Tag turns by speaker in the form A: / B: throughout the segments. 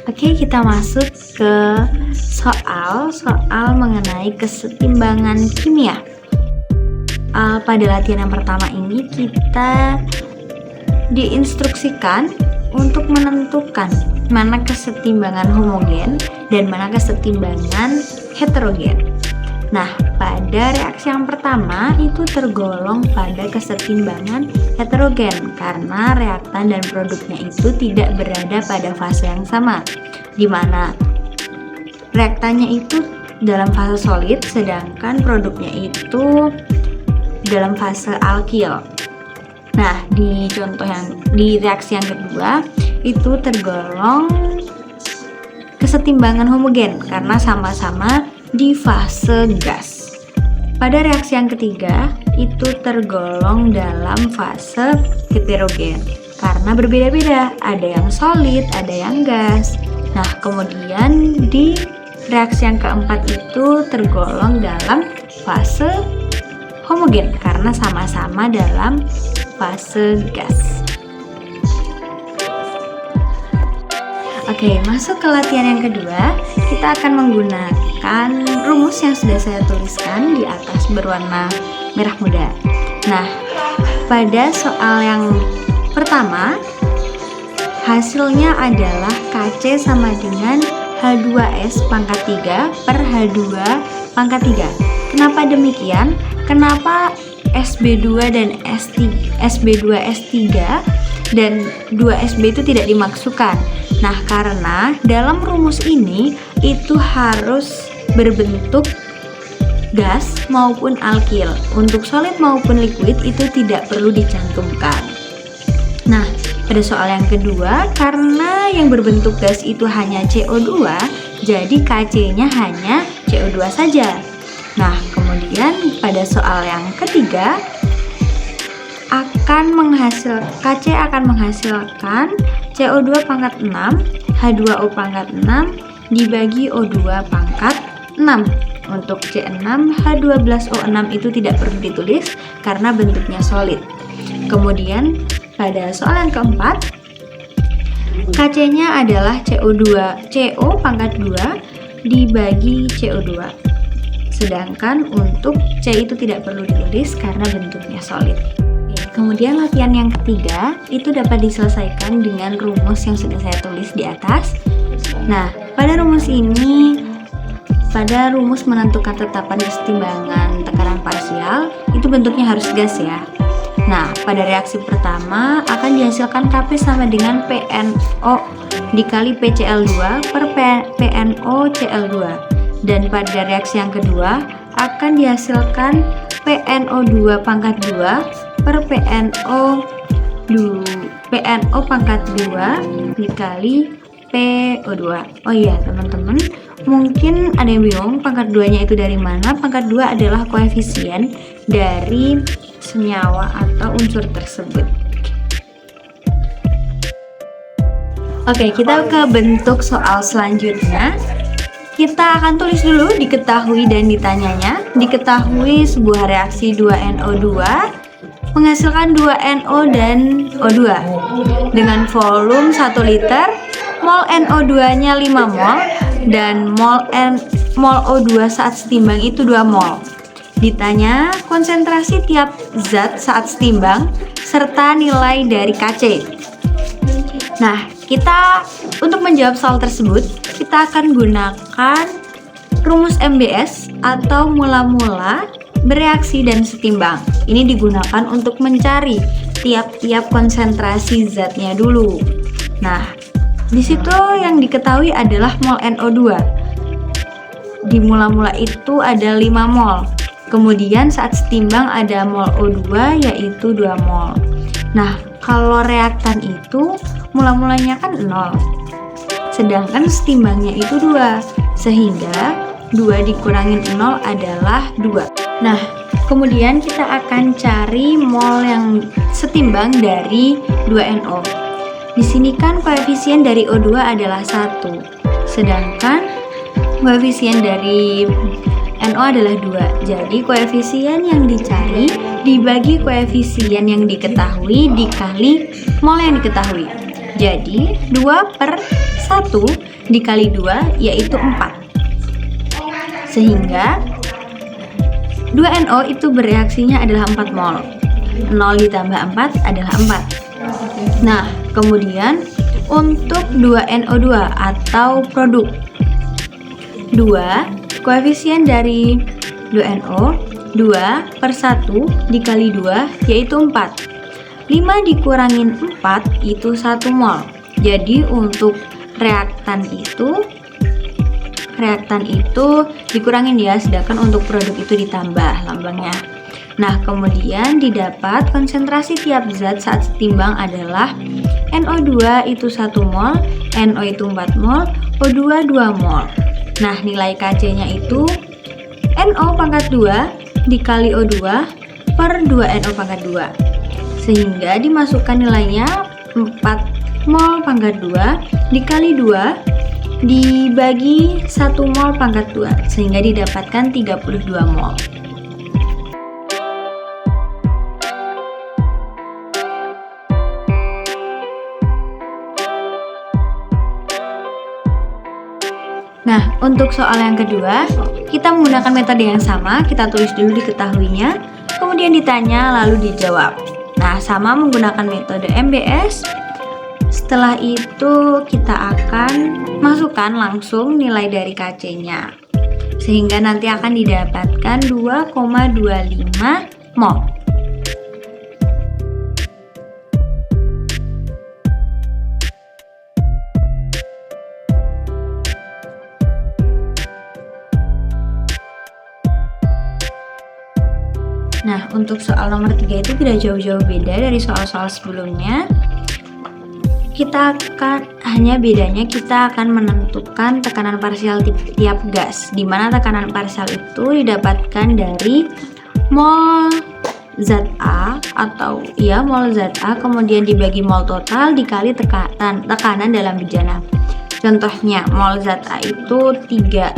A: Oke, kita masuk ke soal mengenai kesetimbangan kimia. Pada latihan yang pertama ini kita diinstruksikan untuk menentukan mana kesetimbangan homogen dan mana kesetimbangan heterogen. Nah, pada reaksi yang pertama itu tergolong pada kesetimbangan heterogen karena reaktan dan produknya itu tidak berada pada fase yang sama, di mana reaktannya itu dalam fase solid sedangkan produknya itu dalam fase alkil. Nah, di reaksi yang kedua itu tergolong kesetimbangan homogen karena sama-sama di fase gas. Pada reaksi yang ketiga itu tergolong dalam fase heterogen karena berbeda-beda, ada yang solid, ada yang gas. Nah, kemudian di reaksi yang keempat itu tergolong dalam fase homogen karena sama-sama dalam fase gas. Oke, masuk ke latihan yang kedua, kita akan menggunakan rumus yang sudah saya tuliskan di atas berwarna merah muda. Nah, pada soal yang pertama, hasilnya adalah Kc sama dengan H2S pangkat 3 per H2 pangkat 3. Kenapa demikian? Kenapa SB2 dan SB2S3 dan 2SB itu tidak dimasukkan? Nah, karena dalam rumus ini itu harus berbentuk gas maupun alkil. Untuk solid maupun liquid itu tidak perlu dicantumkan. Nah, pada soal yang kedua, karena yang berbentuk gas itu hanya CO2, jadi Kc-nya hanya CO2 saja. Nah, kemudian pada soal yang ketiga Kc akan menghasilkan CO2 pangkat 6 H2O pangkat 6 dibagi O2 pangkat 6. Untuk C6 H12O6 itu tidak perlu ditulis karena bentuknya solid. Kemudian pada soal yang keempat, Kc-nya adalah CO pangkat 2 dibagi CO2. Sedangkan untuk C itu tidak perlu ditulis karena bentuknya solid. Kemudian latihan yang ketiga itu dapat diselesaikan dengan rumus yang sudah saya tulis di atas. Nah, pada rumus menentukan tetapan kesetimbangan tekanan parsial itu bentuknya harus gas ya. Nah, pada reaksi pertama akan dihasilkan Kp sama dengan PNO dikali PCl2 per PNO-Cl2. Dan pada reaksi yang kedua akan dihasilkan PNO2 pangkat 2 per PNO pangkat 2 dikali PO2. Oh iya teman-teman, mungkin ada yang bingung pangkat 2-nya itu dari mana? Pangkat 2 adalah koefisien dari senyawa atau unsur tersebut. Oke, kita ke bentuk soal selanjutnya. Kita akan tulis dulu diketahui dan ditanyanya. Diketahui sebuah reaksi 2NO2 menghasilkan 2NO dan O2 dengan volume 1 liter, mol NO2-nya 5 mol dan mol O2 saat setimbang itu 2 mol. Ditanya konsentrasi tiap zat saat setimbang serta nilai dari Kc. Nah, kita untuk menjawab soal tersebut, kita akan gunakan rumus MBS atau mula-mula bereaksi dan setimbang. Ini digunakan untuk mencari tiap-tiap konsentrasi zatnya dulu. Nah, di situ yang diketahui adalah mol NO2. Di mula-mula itu ada 5 mol. Kemudian saat setimbang ada mol O2 yaitu 2 mol. Nah, kalau reaktan itu mula-mulanya kan 0. Sedangkan setimbangnya itu 2. Sehingga 2 dikurangin 0 adalah 2. Nah, kemudian kita akan cari mol yang setimbang dari 2NO. Di sini kan koefisien dari O2 adalah 1. Sedangkan koefisien dari NO adalah 2. Jadi koefisien yang dicari dibagi koefisien yang diketahui dikali mol yang diketahui. Jadi 2/1 dikali 2 yaitu 4. Sehingga 2NO itu bereaksinya adalah 4 mol. 0 ditambah 4 adalah 4. Nah, kemudian untuk 2NO2 atau produk 2, koefisien dari 2NO 2/1 dikali 2 yaitu 4. 5 dikurangin 4 itu 1 mol. Jadi untuk reaktan itu dikurangin ya, sedangkan untuk produk itu ditambah lambangnya. Nah, kemudian didapat konsentrasi tiap zat saat setimbang adalah NO2 itu 1 mol, NO itu 4 mol, O2 2 mol. Nah, nilai Kc-nya itu NO pangkat 2 dikali O2 per 2NO pangkat 2. Sehingga dimasukkan nilainya 4 mol pangkat 2 dikali 2 dibagi 1 mol pangkat 2, sehingga didapatkan 32 mol. Nah, untuk soal yang kedua, kita menggunakan metode yang sama. Kita tulis dulu diketahuinya, kemudian ditanya, lalu dijawab. Nah, sama menggunakan metode MBS. Setelah itu kita akan masukkan langsung nilai dari Kc-nya, sehingga nanti akan didapatkan 2,25 mol. Nah, untuk soal nomor 3 itu tidak jauh-jauh beda dari soal-soal sebelumnya. Bedanya kita akan menentukan tekanan parsial tiap gas, di mana tekanan parsial itu didapatkan dari mol zat A mol zat A kemudian dibagi mol total dikali tekanan dalam bejana. Contohnya mol zat A itu 3,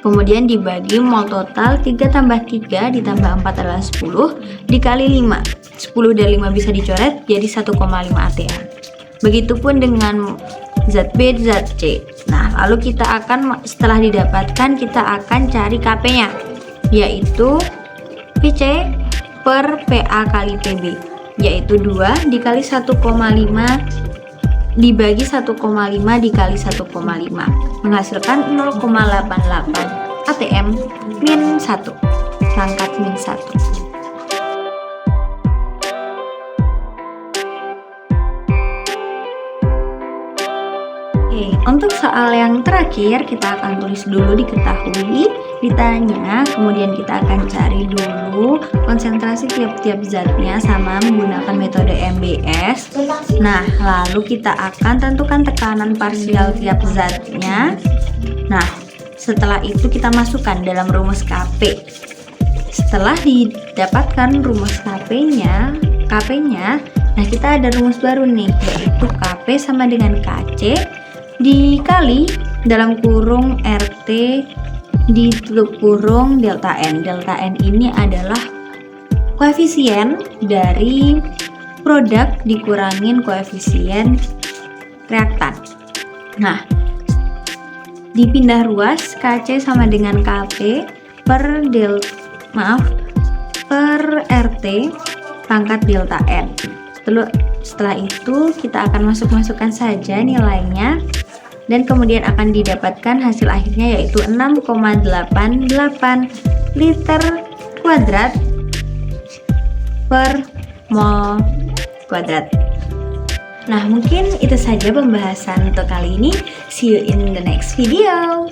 A: kemudian dibagi mol total 3 tambah 3 ditambah 4 adalah 10 dikali 5. 10 dan 5 bisa dicoret jadi 1,5 atm. Begitupun dengan zat B, zat C. Nah, lalu setelah didapatkan kita akan cari Kp-nya, yaitu Pc per Pa kali Pb, yaitu 2 dikali 1,5 dibagi 1,5 dikali 1,5 menghasilkan 0,88 atm min 1, pangkat min 1. Untuk soal yang terakhir kita akan tulis dulu diketahui, ditanya, kemudian kita akan cari dulu konsentrasi tiap-tiap zatnya sama menggunakan metode MBS. Nah, lalu kita akan tentukan tekanan parsial tiap zatnya. Nah, setelah itu kita masukkan dalam rumus Kp. Setelah didapatkan rumus Kp-nya, nah kita ada rumus baru nih, yaitu Kp sama dengan Kc dikali dalam kurung RT ditutup kurung delta N. Delta N ini adalah koefisien dari produk dikurangin koefisien reaktan. Nah, dipindah ruas, Kc sama dengan Kp per RT pangkat delta N. Setelah itu kita akan masukkan saja nilainya, dan kemudian akan didapatkan hasil akhirnya yaitu 6,88 liter kuadrat per mol kuadrat. Nah, mungkin itu saja pembahasan untuk kali ini. See you in the next video.